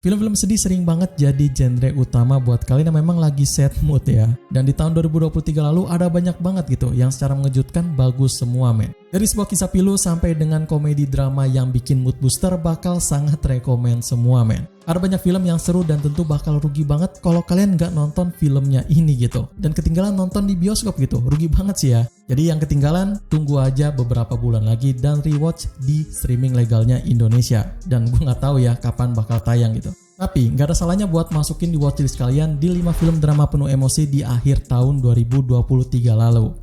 Film-film sedih sering banget jadi genre utama buat kalian yang memang lagi sad mood ya. Dan di tahun 2023 lalu ada banyak banget gitu yang secara mengejutkan bagus semua men. Dari sebuah kisah pilu sampai dengan komedi drama yang bikin mood booster bakal sangat rekomen semua men. Ada banyak film yang seru dan tentu bakal rugi banget kalau kalian nggak nonton filmnya ini gitu. Dan ketinggalan nonton di bioskop gitu, rugi banget sih ya. Jadi yang ketinggalan, tunggu aja beberapa bulan lagi dan rewatch di streaming legalnya Indonesia. Dan gue nggak tahu ya kapan bakal tayang gitu. Tapi nggak ada salahnya buat masukin di watchlist kalian di 5 film drama penuh emosi di akhir tahun 2023 lalu.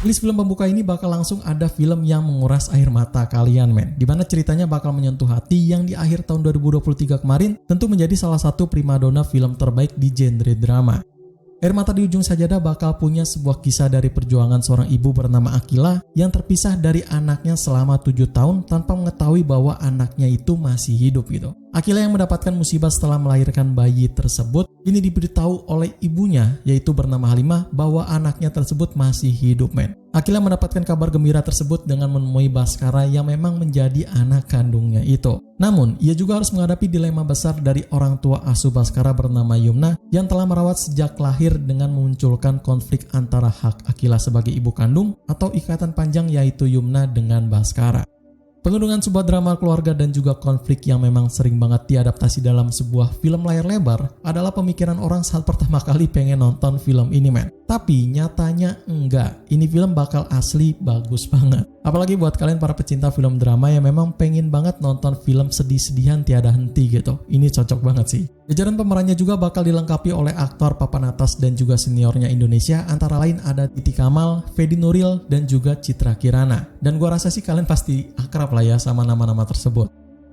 List film pembuka ini bakal langsung ada film yang menguras air mata kalian men. Dimana ceritanya bakal menyentuh hati yang di akhir tahun 2023 kemarin tentu menjadi salah satu primadona film terbaik di genre drama. Air Mata di Ujung Sajadah bakal punya sebuah kisah dari perjuangan seorang ibu bernama Akila yang terpisah dari anaknya selama 7 tahun tanpa mengetahui bahwa anaknya itu masih hidup gitu. Akila yang mendapatkan musibah setelah melahirkan bayi tersebut ini diberitahu oleh ibunya yaitu bernama Halimah bahwa anaknya tersebut masih hidup men. Akila mendapatkan kabar gembira tersebut dengan menemui Baskara yang memang menjadi anak kandungnya itu. Namun, ia juga harus menghadapi dilema besar dari orang tua asuh Baskara bernama Yumna yang telah merawat sejak lahir dengan memunculkan konflik antara hak Akila sebagai ibu kandung atau ikatan panjang yaitu Yumna dengan Baskara. Pengundungan sebuah drama keluarga dan juga konflik yang memang sering banget diadaptasi dalam sebuah film layar lebar adalah pemikiran orang saat pertama kali pengen nonton film ini men. Tapi nyatanya enggak, ini film bakal asli bagus banget. Apalagi buat kalian para pecinta film drama yang memang pengen banget nonton film sedih-sedihan tiada henti gitu. Ini cocok banget sih. Jajaran pemerannya juga bakal dilengkapi oleh aktor papan atas dan juga seniornya Indonesia, antara lain ada Titi Kamal, Fedi Nuril, dan juga Citra Kirana. Dan gua rasa sih kalian pasti akrab lah ya sama nama-nama tersebut.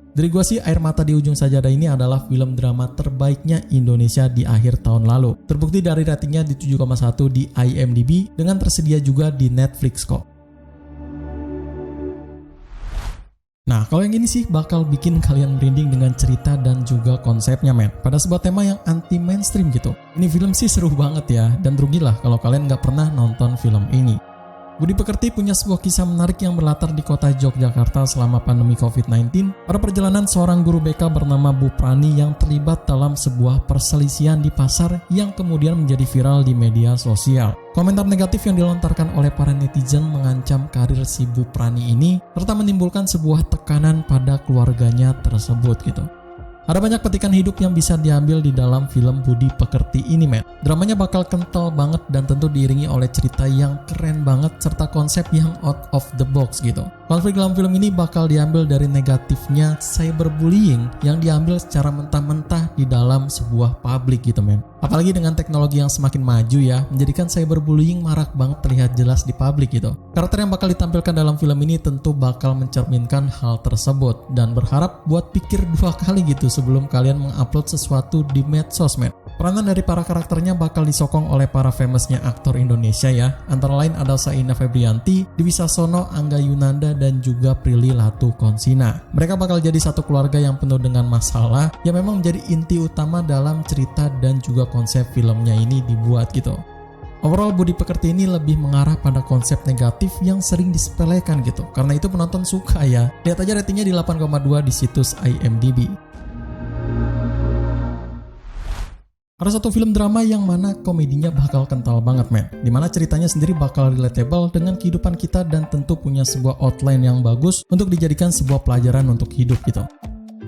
Dari gua sih Air Mata di Ujung Sajadah ini adalah film drama terbaiknya Indonesia di akhir tahun lalu. Terbukti dari ratingnya di 7,1 di IMDb dengan tersedia juga di Netflix kok. Nah, kalau yang ini sih bakal bikin kalian merinding dengan cerita dan juga konsepnya men. Pada sebuah tema yang anti mainstream gitu. Ini film sih seru banget ya, dan rugilah kalau kalian nggak pernah nonton film ini. Budi Pekerti punya sebuah kisah menarik yang berlatar di kota Yogyakarta selama pandemi COVID-19 pada perjalanan seorang guru BK bernama Bu Prani yang terlibat dalam sebuah perselisihan di pasar yang kemudian menjadi viral di media sosial. Komentar negatif yang dilontarkan oleh para netizen mengancam karir si Bu Prani ini serta menimbulkan sebuah tekanan pada keluarganya tersebut gitu. Ada banyak petikan hidup yang bisa diambil di dalam film Budi Pekerti ini men. Dramanya bakal kental banget dan tentu diiringi oleh cerita yang keren banget serta konsep yang out of the box gitu. Konflik dalam film ini bakal diambil dari negatifnya cyberbullying yang diambil secara mentah-mentah di dalam sebuah publik gitu men. Apalagi dengan teknologi yang semakin maju ya, menjadikan cyberbullying marak banget terlihat jelas di publik gitu. Karakter yang bakal ditampilkan dalam film ini tentu bakal mencerminkan hal tersebut dan berharap buat pikir 2 kali gitu sebelum kalian mengupload sesuatu di medsos men. Peranan dari para karakternya bakal disokong oleh para famousnya aktor Indonesia ya. Antara lain ada Saina Febrianti, Dewi Sasono, Angga Yunanda, dan juga Prilly Latukonsina. Mereka bakal jadi satu keluarga yang penuh dengan masalah yang memang menjadi inti utama dalam cerita dan juga konsep filmnya ini dibuat gitu. Overall Budi Pekerti ini lebih mengarah pada konsep negatif yang sering disepelekan gitu. Karena itu penonton suka ya. Lihat aja ratingnya di 8,2 di situs IMDb. Ada satu film drama yang mana komedinya bakal kental banget men. Dimana ceritanya sendiri bakal relatable dengan kehidupan kita dan tentu punya sebuah outline yang bagus untuk dijadikan sebuah pelajaran untuk hidup gitu.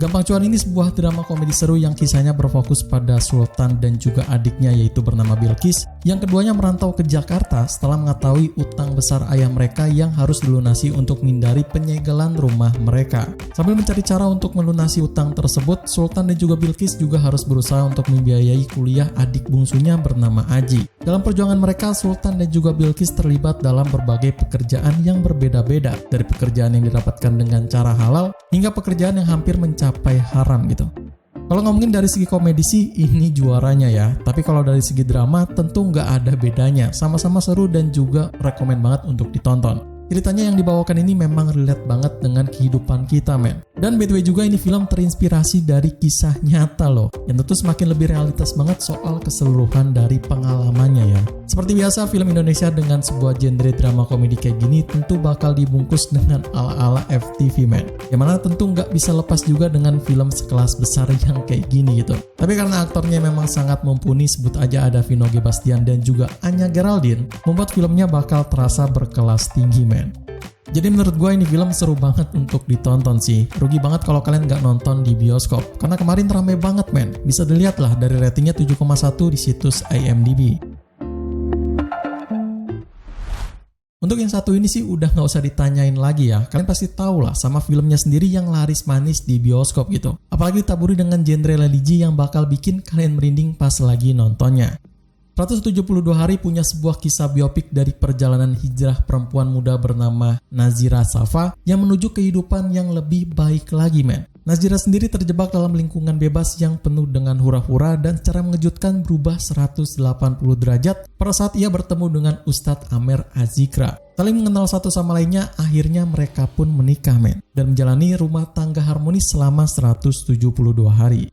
Gampang Cuan ini sebuah drama komedi seru yang kisahnya berfokus pada Sultan dan juga adiknya yaitu bernama Bilqis yang keduanya merantau ke Jakarta setelah mengetahui utang besar ayah mereka yang harus dilunasi untuk menghindari penyegelan rumah mereka. Sambil mencari cara untuk melunasi utang tersebut, Sultan dan juga Bilqis juga harus berusaha untuk membiayai kuliah adik bungsunya bernama Aji. Dalam perjuangan mereka, Sultan dan juga Bilqis terlibat dalam berbagai pekerjaan yang berbeda-beda, dari pekerjaan yang didapatkan dengan cara halal hingga pekerjaan yang hampir mencapai haram gitu. Kalau ngomongin dari segi komedi sih ini juaranya ya, tapi kalau dari segi drama tentu nggak ada bedanya, sama-sama seru dan juga rekomen banget untuk ditonton. Ceritanya yang dibawakan ini memang relate banget dengan kehidupan kita men. Dan by the way juga ini film terinspirasi dari kisah nyata loh, yang tentu semakin lebih realitas banget soal keseluruhan dari pengalamannya ya. Seperti biasa film Indonesia dengan sebuah genre drama komedi kayak gini tentu bakal dibungkus dengan ala-ala FTV man. Yang mana tentu nggak bisa lepas juga dengan film sekelas besar yang kayak gini gitu. Tapi karena aktornya memang sangat mumpuni, sebut aja ada Vino G. Bastian dan juga Anya Geraldine, membuat filmnya bakal terasa berkelas tinggi man. Jadi menurut gue ini film seru banget untuk ditonton sih. Rugi banget kalau kalian nggak nonton di bioskop. Karena kemarin rame banget men. Bisa dilihat lah dari ratingnya 7,1 di situs IMDb. Untuk yang satu ini sih udah nggak usah ditanyain lagi ya. Kalian pasti tahu lah sama filmnya sendiri yang laris manis di bioskop gitu. Apalagi ditaburi dengan genre religi yang bakal bikin kalian merinding pas lagi nontonnya. 172 Hari punya sebuah kisah biopik dari perjalanan hijrah perempuan muda bernama Nazira Safa yang menuju kehidupan yang lebih baik lagi men. Nazira sendiri terjebak dalam lingkungan bebas yang penuh dengan hura-hura dan secara mengejutkan berubah 180 derajat pada saat ia bertemu dengan Ustadz Amer Azikra. Saling mengenal satu sama lainnya, akhirnya mereka pun menikah men dan menjalani rumah tangga harmonis selama 172 hari.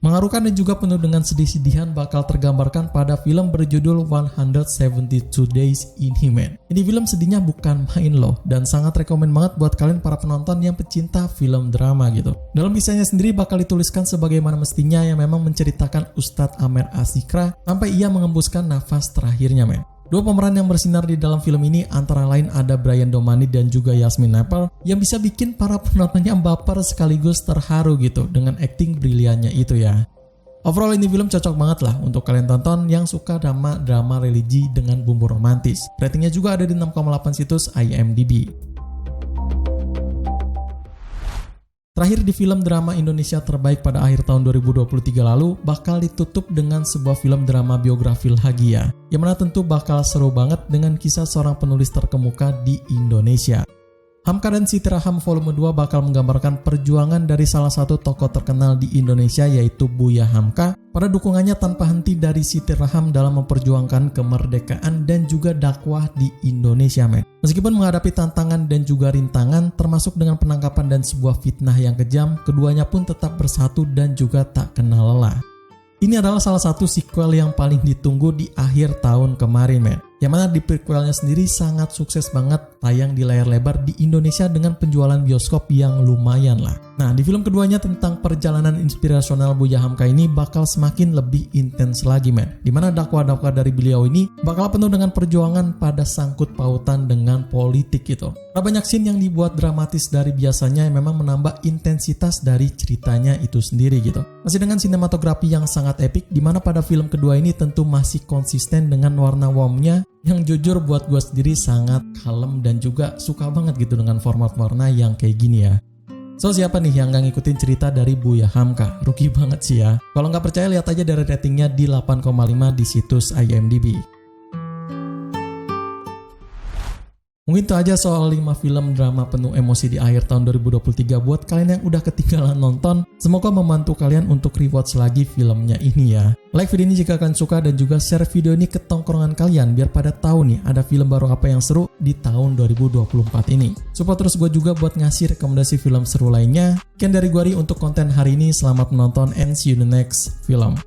Mengharukan dan juga penuh dengan sedih-sedihan bakal tergambarkan pada film berjudul 172 Days ini men. Ini film sedihnya bukan main loh, dan sangat rekomen banget buat kalian para penonton yang pecinta film drama gitu. Dalam kisahnya sendiri bakal dituliskan sebagaimana mestinya yang memang menceritakan Ustadz Amer Azikra sampai ia mengembuskan nafas terakhirnya men. Dua pemeran yang bersinar di dalam film ini antara lain ada Brian Domani dan juga Yasmin Nepal yang bisa bikin para penontonnya baper sekaligus terharu gitu dengan akting briliannya itu ya. Overall ini film cocok banget lah untuk kalian tonton yang suka drama religi dengan bumbu romantis. Ratingnya juga ada di 6,8 situs IMDb. Terakhir di film drama Indonesia terbaik pada akhir tahun 2023 lalu bakal ditutup dengan sebuah film drama biografi lagi ya, yang mana tentu bakal seru banget dengan kisah seorang penulis terkemuka di Indonesia. Hamka dan Siti Raham volume 2 bakal menggambarkan perjuangan dari salah satu tokoh terkenal di Indonesia yaitu Buya Hamka pada dukungannya tanpa henti dari Siti Raham dalam memperjuangkan kemerdekaan dan juga dakwah di Indonesia men. Meskipun menghadapi tantangan dan juga rintangan termasuk dengan penangkapan dan sebuah fitnah yang kejam, keduanya pun tetap bersatu dan juga tak kenal lelah. Ini adalah salah satu sequel yang paling ditunggu di akhir tahun kemarin men. Yang mana di prequelnya sendiri sangat sukses banget tayang di layar lebar di Indonesia dengan penjualan bioskop yang lumayan lah. Nah di film keduanya tentang perjalanan inspirasional Buya Hamka ini bakal semakin lebih intens lagi men. Dimana dakwah-dakwah dari beliau ini bakal penuh dengan perjuangan pada sangkut pautan dengan politik gitu. Ada banyak scene yang dibuat dramatis dari biasanya yang memang menambah intensitas dari ceritanya itu sendiri gitu. Masih dengan sinematografi yang sangat epik dimana pada film kedua ini tentu masih konsisten dengan warna warmnya yang jujur buat gue sendiri sangat kalem dan juga suka banget gitu dengan format warna yang kayak gini ya. So siapa nih yang gak ngikutin cerita dari Buya Hamka? Rugi banget sih ya. Kalau nggak percaya lihat aja dari ratingnya di 8,5 di situs IMDb. Mungkin itu aja soal 5 film drama penuh emosi di akhir tahun 2023 buat kalian yang udah ketinggalan nonton. Semoga membantu kalian untuk rewatch lagi filmnya ini ya. Like video ini jika kalian suka dan juga share video ini ke tongkrongan kalian biar pada tahu nih ada film baru apa yang seru di tahun 2024 ini. Support terus gue juga buat ngasih rekomendasi film seru lainnya. Sekian dari gue Ri untuk konten hari ini. Selamat menonton and see you in the next film.